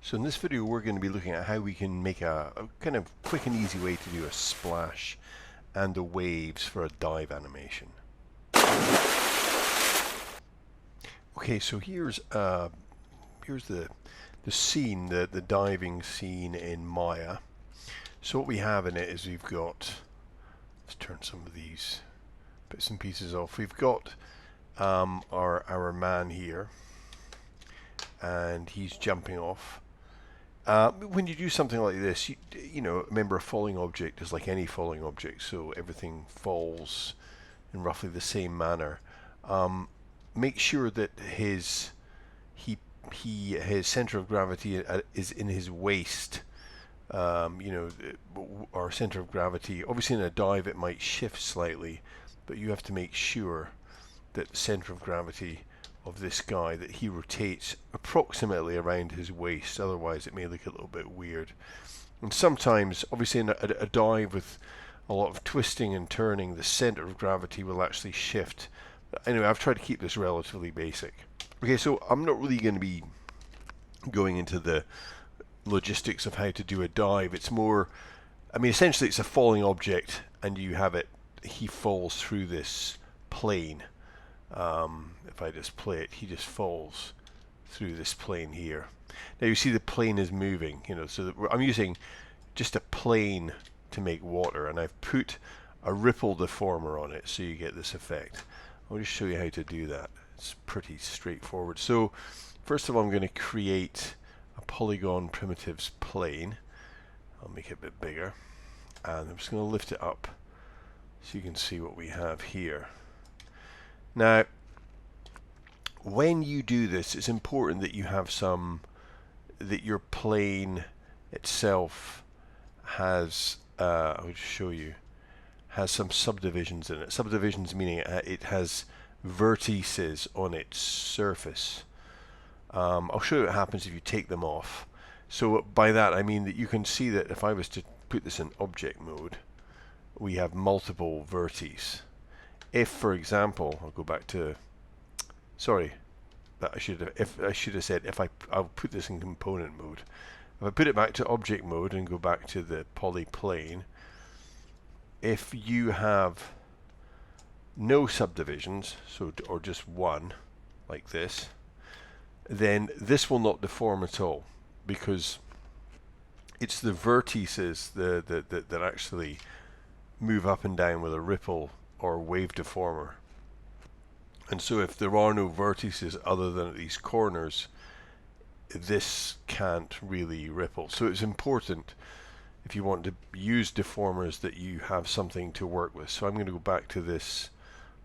So in this video we're going to be looking at how we can make a kind of quick and easy way to do a splash and the waves for a dive animation. Okay, so here's the scene, the diving scene in Maya. So what we have in it is we've got, let's turn some of these bits and pieces off. We've got our man here, and he's jumping off. When you do something like this, you know, remember a falling object is like any falling object, so everything falls in roughly the same manner. Make sure that his center of gravity is in his waist. You know, our center of gravity, obviously in a dive it might shift slightly, but you have to make sure that the center of gravity of this guy, that he rotates approximately around his waist, otherwise it may look a little bit weird. And sometimes, obviously in a dive with a lot of twisting and turning, the center of gravity will actually shift. Anyway, I've tried to keep this relatively basic. Okay, so I'm not really going to be going into the logistics of how to do a dive. It's more, I mean, essentially it's a falling object and you have it, he falls through this plane. If I just play it, he just falls through this plane here. Now you see the plane is moving, you know, so I'm using just a plane to make water, and I've put a ripple deformer on it so you get this effect. I'll just show you how to do that. It's pretty straightforward. So first of all, I'm going to create a polygon primitives plane. I'll make it a bit bigger, and I'm just going to lift it up so you can see what we have here. Now, when you do this, it's important that you have that your plane itself has, I'll just show you, has some subdivisions in it. Subdivisions meaning it has vertices on its surface. I'll show you what happens if you take them off. So by that I mean that you can see that if I was to put this in object mode, we have multiple vertices. If, for example, I'll go back to, sorry, that I should have said I'll put this in component mode. If I put it back to object mode and go back to the polyplane, if you have no subdivisions, so or just one, like this, then this will not deform at all, because it's the vertices that actually move up and down with a ripple or wave deformer. And so if there are no vertices other than at these corners, this can't really ripple. So it's important, if you want to use deformers, that you have something to work with. So I'm going to go back to this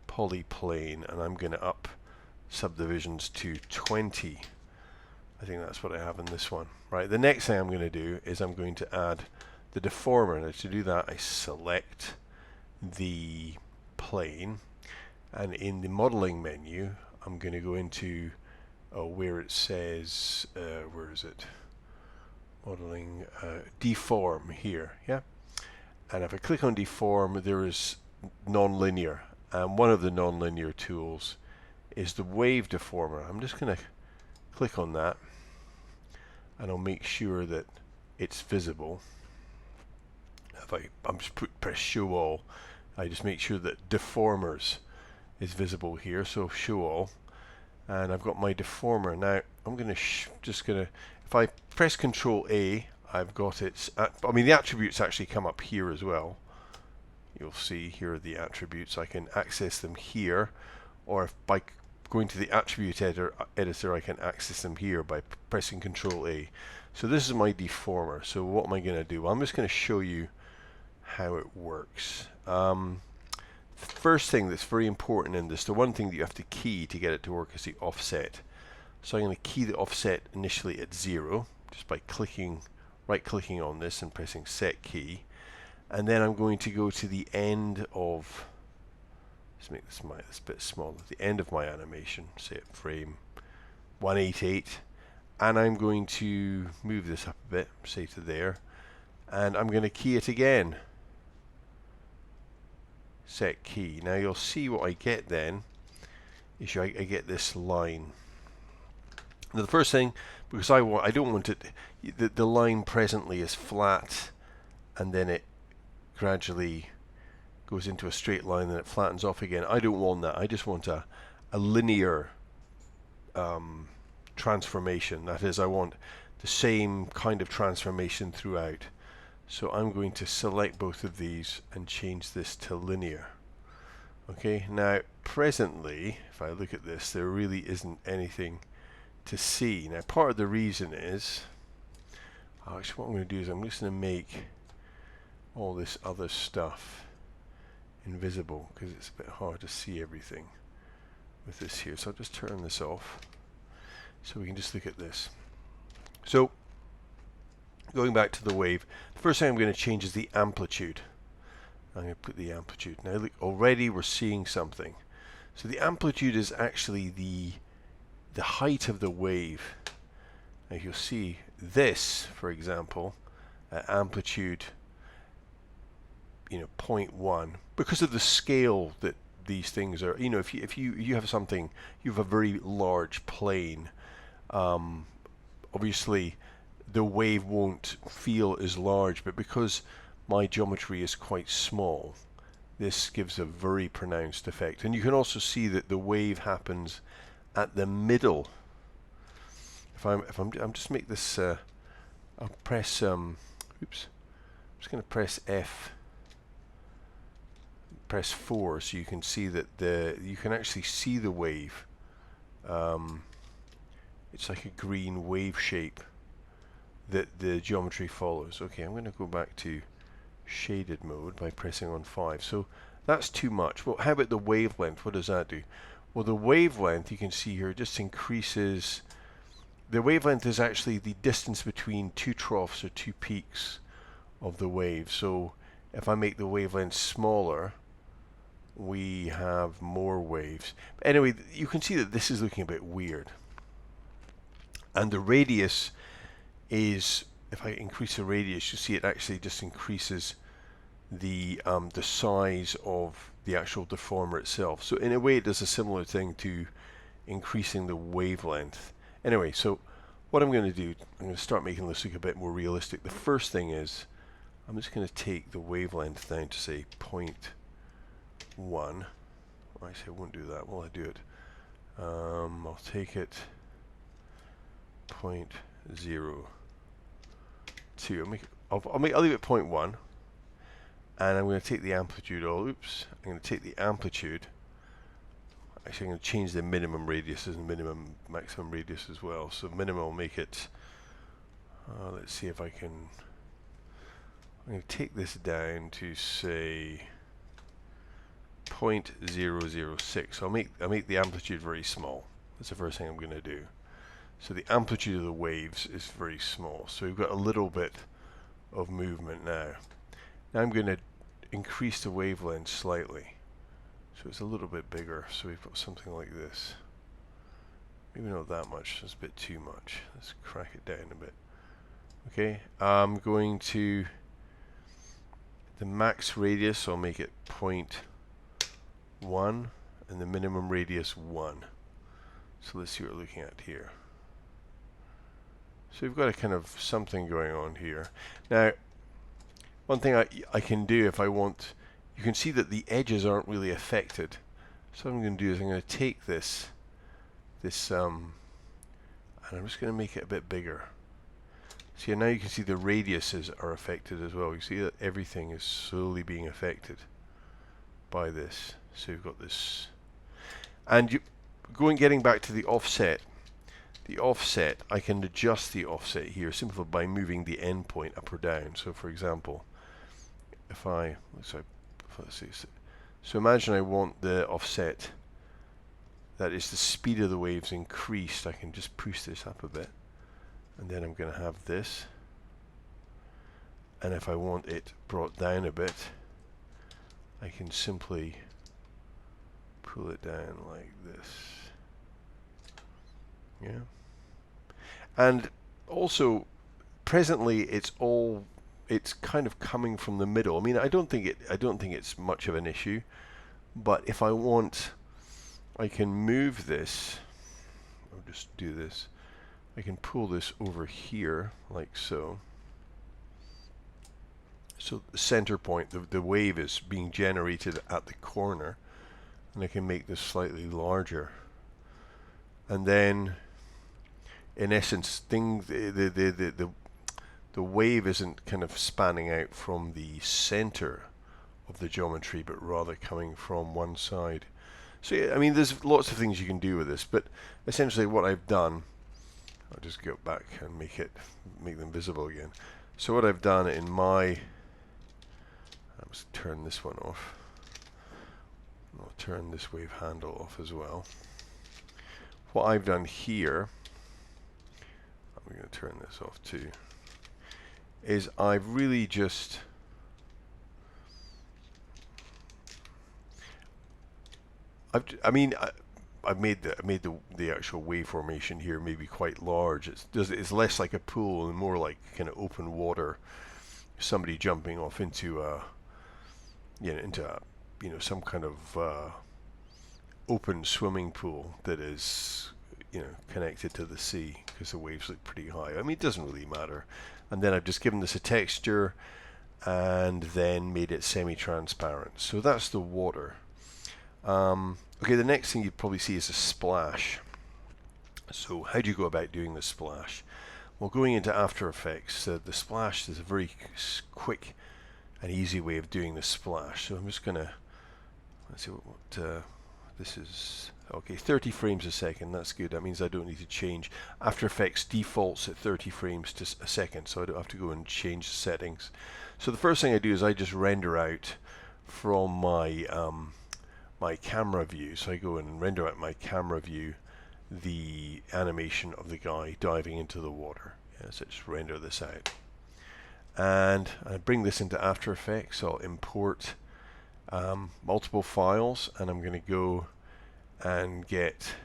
polyplane and I'm going to up subdivisions to 20. I think that's what I have in this one. Right. The next thing I'm going to do is I'm going to add the deformer. Now to do that, I select the plane, and in the modeling menu I'm going to go into where it says where is it, modeling, deform here, yeah, and if I click on deform, there is nonlinear, and one of the nonlinear tools is the wave deformer. I'm just going to click on that and I'll make sure that it's visible. If I'm just press show all, I just make sure that deformers is visible here, so show all, and I've got my deformer. Now I'm going to if I press Control A, I've got its I mean the attributes actually come up here as well. You'll see here are the attributes. I can access them here, or if by going to the attribute editor I can access them here by pressing Control A. So this is my deformer. So what am I going to do? Well, I'm just going to show you how it works. First thing that's very important in this, the one thing that you have to key to get it to work, is the offset. So I'm going to key the offset initially at 0 just by right clicking on this and pressing set key, and then I'm going to go to the end of, let's make this bit smaller, the end of my animation, say at frame 188, and I'm going to move this up a bit, say to there, and I'm going to key it again, set key. Now you'll see what I get then is I get this line. Now the first thing, because I don't want it, the line presently is flat, and then it gradually goes into a straight line and it flattens off again. I don't want that. I just want a linear transformation. That is, I want the same kind of transformation throughout. So I'm going to select both of these and change this to linear. Okay, now presently, if I look at this, there really isn't anything to see. Now part of the reason is, actually what I'm going to do is I'm just going to make all this other stuff invisible because it's a bit hard to see everything with this here. So I'll just turn this off so we can just look at this. So going back to the wave, the first thing I'm going to change is the amplitude. I'm going to put the amplitude. Now look, already we're seeing something. So the amplitude is actually the height of the wave. Now you'll see this, for example, amplitude, 0.1, because of the scale that these things are. If you have something, you have a very large plane. Obviously, the wave won't feel as large, but because my geometry is quite small, this gives a very pronounced effect. And you can also see that the wave happens at the middle. I'm just make this. I'll press. Oops. I'm just going to press F. Press 4 so you can see that you can actually see the wave. It's like a green wave shape that the geometry follows. Okay, I'm going to go back to shaded mode by pressing on 5. So that's too much. Well, how about the wavelength? What does that do? Well, the wavelength, you can see here, just increases. The wavelength is actually the distance between two troughs or two peaks of the wave. So if I make the wavelength smaller, we have more waves. But anyway, you can see that this is looking a bit weird. And the radius is, if I increase the radius, you see it actually just increases the size of the actual deformer itself. So in a way it does a similar thing to increasing the wavelength. Anyway, so what I'm going to do, I'm going to start making this look a bit more realistic. The first thing is, I'm just going to take the wavelength down to say 0.1. Actually, I won't do that. Will I do it? I'll take it 0.02. I'll leave it 0.1. And I'm going to take the amplitude. I'm going to take the amplitude. Actually, I'm going to change the minimum radius and maximum radius as well. So minimum will make it. Let's see if I can. I'm going to take this down to say 0.006. So I'll make the amplitude very small. That's the first thing I'm going to do. So the amplitude of the waves is very small. So we've got a little bit of movement now. Now I'm going to increase the wavelength slightly. So it's a little bit bigger. So we've got something like this. Maybe not that much. That's a bit too much. Let's crack it down a bit. Okay. I'm going to the max radius. So I'll make it 0.1 and the minimum radius 1. So let's see what we're looking at here. So we've got a kind of something going on here. Now, one thing I can do if I want, you can see that the edges aren't really affected. So what I'm going to do is I'm going to take this, and I'm just going to make it a bit bigger. See, now you can see the radiuses are affected as well. You see that everything is slowly being affected by this. So you've got this, and getting back to the offset. The offset, I can adjust the offset here simply by moving the endpoint up or down. So for example, if let's see, so imagine I want the offset, that is the speed of the waves increased. I can just push this up a bit, and then I'm going to have this. And if I want it brought down a bit, I can simply pull it down like this. Yeah. And also, presently, it's kind of coming from the middle. I mean, I don't think it's much of an issue, but if I want, I can move this. I'll just do this. I can pull this over here like so. So the center point, the wave is being generated at the corner, and I can make this slightly larger. And then, in essence, the wave isn't kind of spanning out from the center of the geometry, but rather coming from one side. So yeah, I mean, there's lots of things you can do with this, but essentially what I've done, I'll just go back and make them visible again. So what I've done in my, let's turn this one off. I'll turn this wave handle off as well. What I've done here, I'm going to turn this off too, is I've really just I've made the actual wave formation here maybe quite large. It's less like a pool and more like kind of open water. Somebody jumping off into some kind of open swimming pool that is connected to the sea, because the waves look pretty high. I mean, it doesn't really matter. And then I've just given this a texture and then made it semi-transparent. So that's the water. Okay, the next thing you'd probably see is a splash. So how do you go about doing the splash? Well, going into After Effects, the splash is a very quick and easy way of doing the splash. So I'm just going to, let's see what this is. Okay, 30 frames a second, that's good. That means I don't need to change. After Effects defaults at 30 frames a second, so I don't have to go and change the settings. So the first thing I do is I just render out from my my camera view. So I go and render out my camera view the animation of the guy diving into the water. Yeah, so just render this out. And I bring this into After Effects. So I'll import multiple files, and I'm going to go and get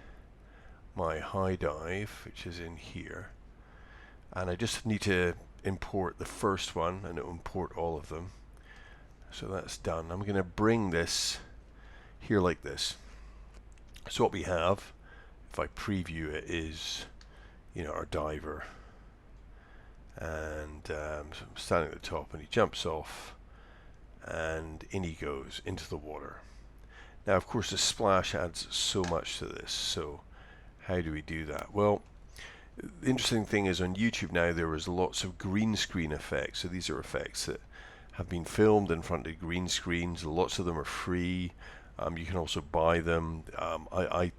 my high dive, which is in here. And I just need to import the first one, and it will import all of them. So that's done. I'm going to bring this here like this. So what we have, if I preview it, is our diver, and so I'm standing at the top, and he jumps off, and in he goes into the water. Now, of course, the splash adds so much to this. So how do we do that? Well, the interesting thing is on YouTube now there is lots of green screen effects. So these are effects that have been filmed in front of green screens. Lots of them are free. You can also buy them. I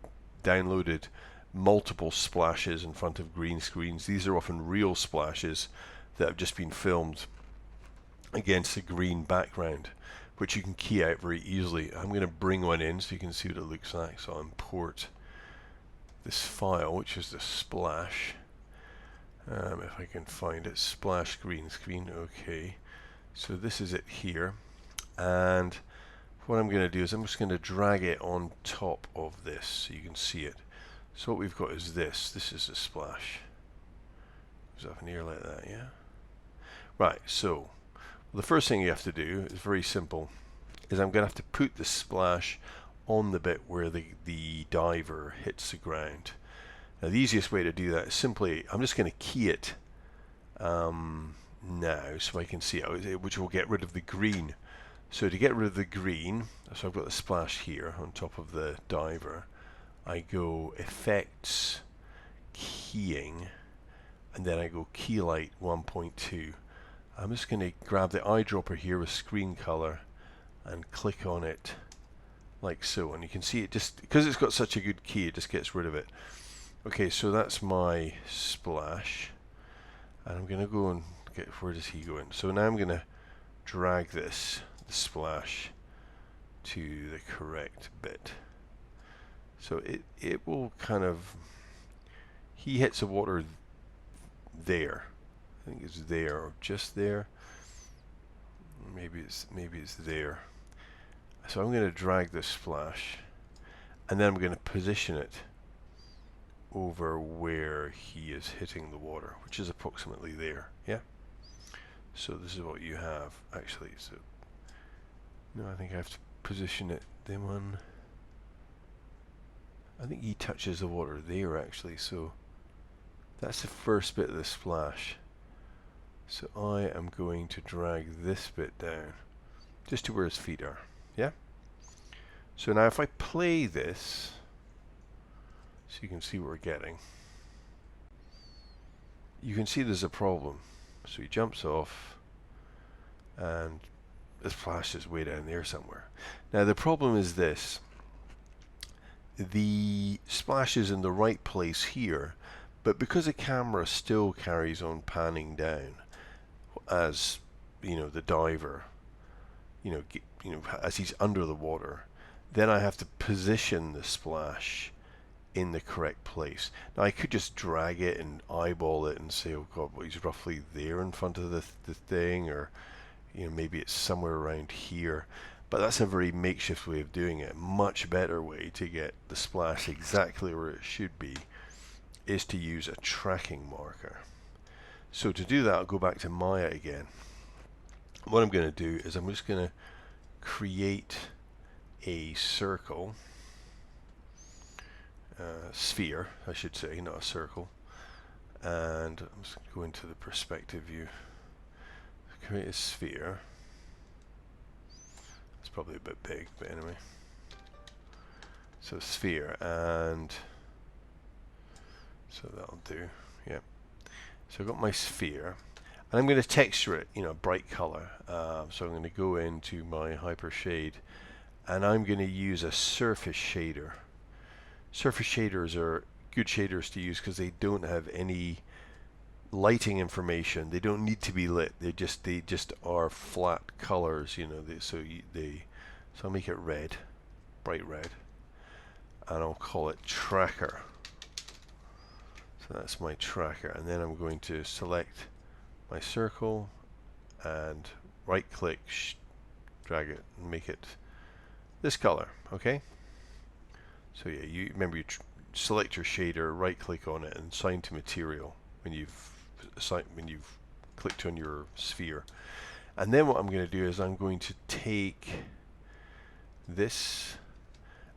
downloaded multiple splashes in front of green screens. These are often real splashes that have just been filmed against a green background, which you can key out very easily. I'm going to bring one in so you can see what it looks like. So I'll import this file, which is the splash. If I can find it, splash green screen. Okay, so this is it here, and what I'm going to do is I'm just going to drag it on top of this so you can see it. So what we've got is this. This is the splash. Goes up in here like that, yeah? Right, so the first thing you have to do is very simple. Is I'm going to have to put the splash on the bit where the diver hits the ground. Now the easiest way to do that is simply, I'm just going to key it now so I can see it, which will get rid of the green. So to get rid of the green, so I've got the splash here on top of the diver, I go Effects, Keying, and then I go Key Light 1.2. I'm just going to grab the eyedropper here with screen color and click on it like so, and you can see it just, because it's got such a good key, it just gets rid of it. Okay, so that's my splash, and I'm going to go and get, where does he go in? So now I'm going to drag this, the splash, to the correct bit. So it will kind of, he hits the water there. I think it's there, or just there. Maybe it's there. So I'm going to drag this splash, and then I'm going to position it over where he is hitting the water, which is approximately there. Yeah. So this is what you have actually. So no, I think I have to position it. Then one. I think he touches the water there actually. So That's the first bit of the splash. So I am going to drag this bit down, just to where his feet are. Yeah? So now if I play this, so you can see what we're getting, you can see there's a problem. So he jumps off, and the splash is way down there somewhere. Now the problem is this. The splash is in the right place here, but because the camera still carries on panning down, as you know, the diver, as he's under the water, then I have to position the splash in the correct place. Now I could just drag it and eyeball it and say, oh god, well, he's roughly there in front of the thing, or maybe it's somewhere around here. But that's a very makeshift way of doing it. Much better way to get the splash exactly where it should be is to use a tracking marker. So to do that, I'll go back to Maya again. What I'm going to do is I'm just going to create a circle, sphere, I should say, not a circle. And I'm just going to go into the perspective view. Create a sphere. It's probably a bit big, but anyway. So sphere, and so that'll do. Yeah. So I've got my sphere, and I'm going to texture it, bright color. So I'm going to go into my Hypershade, and I'm going to use a surface shader. Surface shaders are good shaders to use because they don't have any lighting information. They don't need to be lit. They just are flat colors. So I'll make it red, bright red, and I'll call it tracker. So that's my tracker, and then I'm going to select my circle and right click, drag it and make it this color. Okay, so yeah, you remember, you select your shader, right click on it and assign to material when you've clicked on your sphere. And then what I'm going to do is I'm going to take this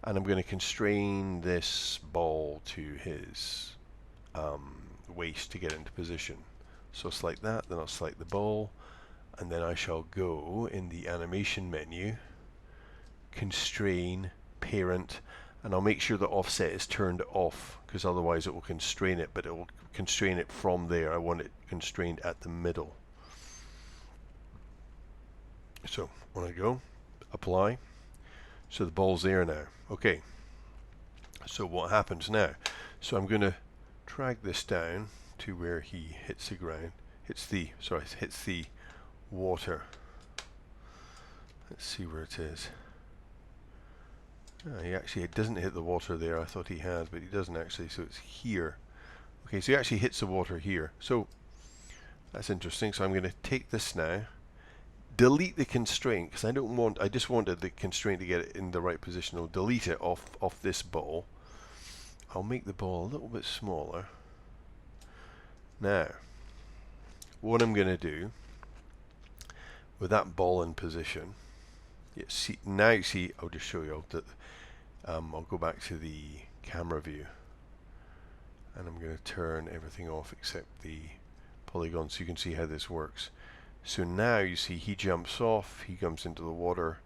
and I'm going to constrain this ball to his waist to get into position. So select that, then I'll select the ball, and then I shall go in the animation menu, constrain, parent, and I'll make sure the offset is turned off, because otherwise it will constrain it, but it will constrain it from there. I want it constrained at the middle. So when I go, apply, so the ball's there now. Okay, so what happens now? So I'm going to drag this down to where he hits the ground, hits the water. Let's see where it is. It doesn't hit the water there. I thought he had, but he doesn't actually, so it's here. Okay, so he actually hits the water here. So that's interesting. So I'm going to take this now, delete the constraint, because I just wanted the constraint to get it in the right position. I'll delete it off this ball. I'll make the ball a little bit smaller. Now, what I'm going to do with that ball in position, now you see, I'll just show you that. I'll go back to the camera view, and I'm going to turn everything off except the polygon, so you can see how this works. So now you see he jumps off, he comes into the water.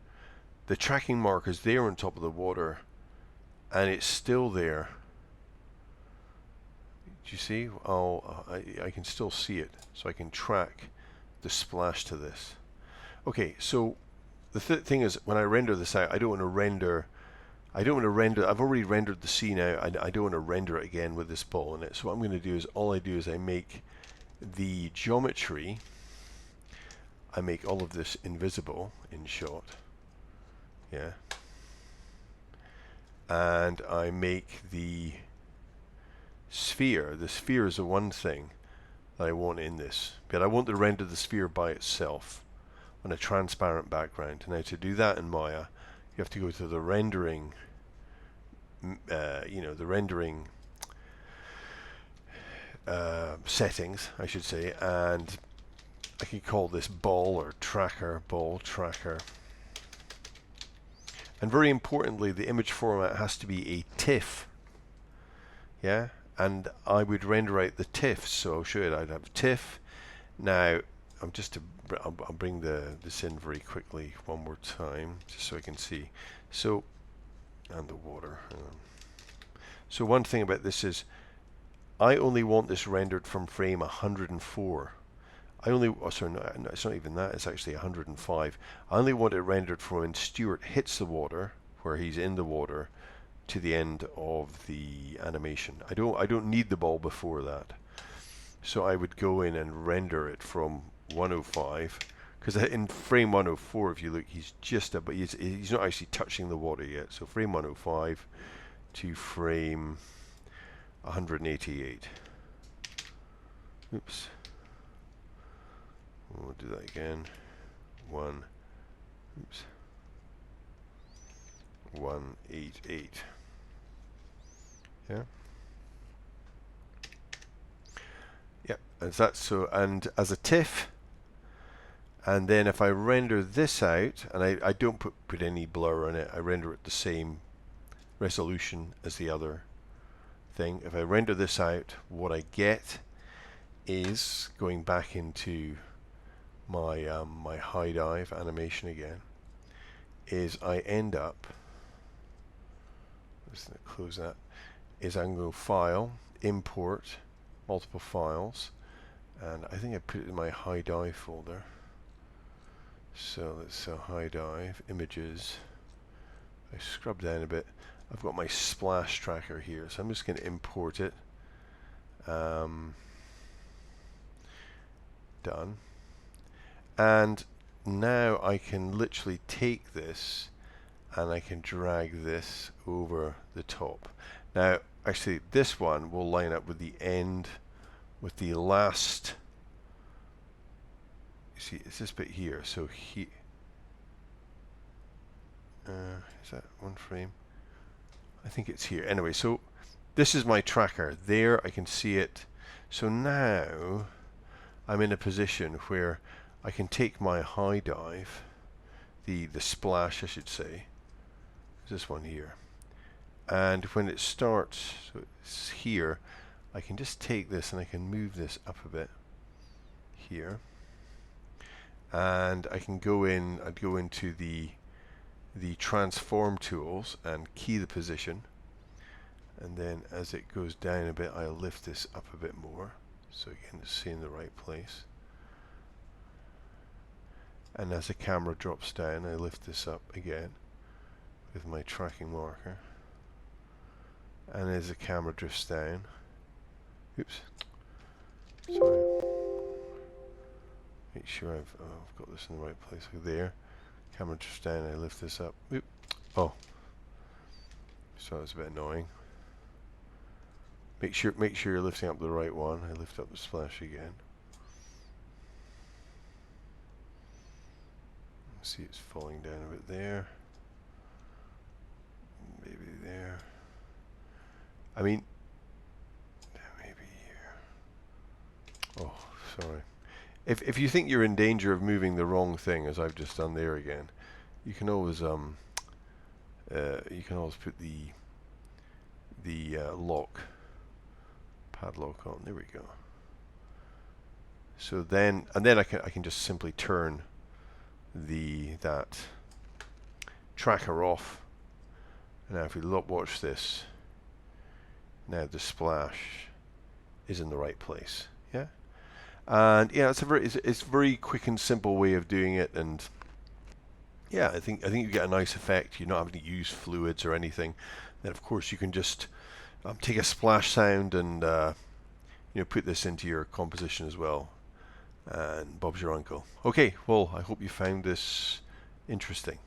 The tracking mark is there on top of the water, and it's still there. Do you see? I can still see it, so I can track the splash to this. Okay, so the thing is, when I render this out, I don't want to render. I've already rendered the scene out. I don't want to render it again with this ball in it. So what I'm going to do is, all I do is I make the geometry. I make all of this invisible in shot. Yeah. And I make the sphere. The sphere is the one thing that I want in this. But I want to render the sphere by itself on a transparent background. Now to do that in Maya, you have to go to the rendering, the rendering settings, I should say, and I can call this ball or tracker, ball tracker. And very importantly, the image format has to be a TIFF. Yeah, and I would render out the TIFFs. So I'll show you that. I'd have TIFF. Now, I'll bring this in very quickly one more time, just so I can see. So, and the water. So one thing about this is, I only want this rendered from frame 104. I only, oh, sorry, no, it's not even that. It's actually 105. I only want it rendered from when Stuart hits the water, where he's in the water, to the end of the animation. I don't need the ball before that. So I would go in and render it from 105, because in frame 104, if you look, he's just about, he's not actually touching the water yet. So frame 105 to frame 188. Oops. We'll do that again. 188. Yeah. Yep, and that's so. And as a TIFF, and then if I render this out, and I don't put any blur on it, I render it the same resolution as the other thing. If I render this out, what I get is, going back into my my high dive animation again, is I end up, let's close that, is I can go File, Import, Multiple Files, and I think I put it in my high dive folder. So let's high dive, Images, I scrub down a bit. I've got my splash tracker here, so I'm just going to import it. Done. And now I can literally take this and I can drag this over the top. Now, actually, this one will line up with the end, with the last. You see, it's this bit here. So is that one frame? I think it's here. Anyway, so this is my tracker. There, I can see it. So now I'm in a position where I can take my high dive, the splash, I should say, this one here, and when it starts, so it's here, I can just take this and I can move this up a bit here, and I can go in. I'd go into the transform tools and key the position, and then as it goes down a bit, I'll lift this up a bit more, so again it's in the right place. And as the camera drops down, I lift this up again with my tracking marker. And as the camera drifts down, oops, sorry, make sure I've got this in the right place. So there, camera drifts down, I lift this up. Oop. Oh, so that's a bit annoying. Make sure you're lifting up the right one. I lift up the splash again. See, it's falling down a bit there, maybe there. I mean, maybe here. Oh, sorry. If you think you're in danger of moving the wrong thing, as I've just done there again, you can always put the padlock on. There we go. So then, and then I can just simply turn that tracker off. Now if we watch this, now the splash is in the right place. Yeah, and yeah, it's very quick and simple way of doing it, and yeah, I think you get a nice effect. You're not having to use fluids or anything. Then of course you can just take a splash sound and put this into your composition as well. And Bob's your uncle. Okay, well, I hope you found this interesting.